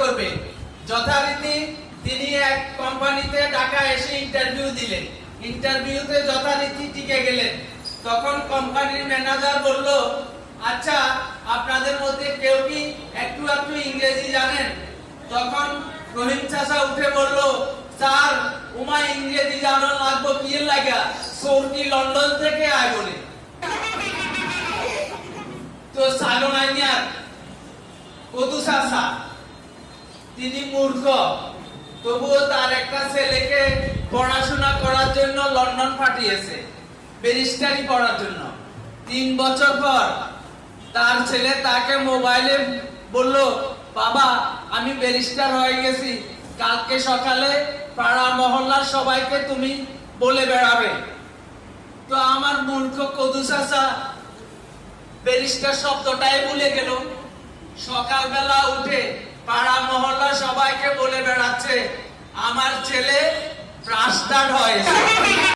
করবে। যথারীতি তিনি এক কোম্পানিতে ঢাকা এসে ইন্টারভিউ দিলেন। ইন্টারভিউতে যথারীতি টিকে গেলেন। তখন কোম্পানির ম্যানেজার বলল, আচ্ছা, আপনাদের মধ্যে কেউ কি একটু একটু ইংরেজি জানেন? তখন রহিম চাচা উঠে বলল, স্যার, উমা ইংরেজি জানার লাগবো কি লাগা, সৌদি লন্ডন থেকে আয় বলে। তো সাগনাইয়ার কদু চাচা তিনি মূর্খ, তবুও তার একটা ছেলেকে পড়াশোনা করার জন্য লন্ডন পাঠিয়েছে, ব্যারিস্টারি পড়ার জন্য। 3 বছর পর তার ছেলে তাকে মোবাইলে বলল, বাবা, আমি ব্যারিস্টার হয়ে গেছি, কালকে সকালে পাড়া মহল্লার সবাইকে তুমি বলে বেড়াবে। তো আমার মূর্খ কদু চাচা ব্যারিস্টার শব্দটাই ভুলে গেল। সকালবেলা উঠে পাড়া মহল্লা সবাইকে বলে বেড়াচ্ছে, আমার ছেলে ব্রাস্টার্ড হয়েছে।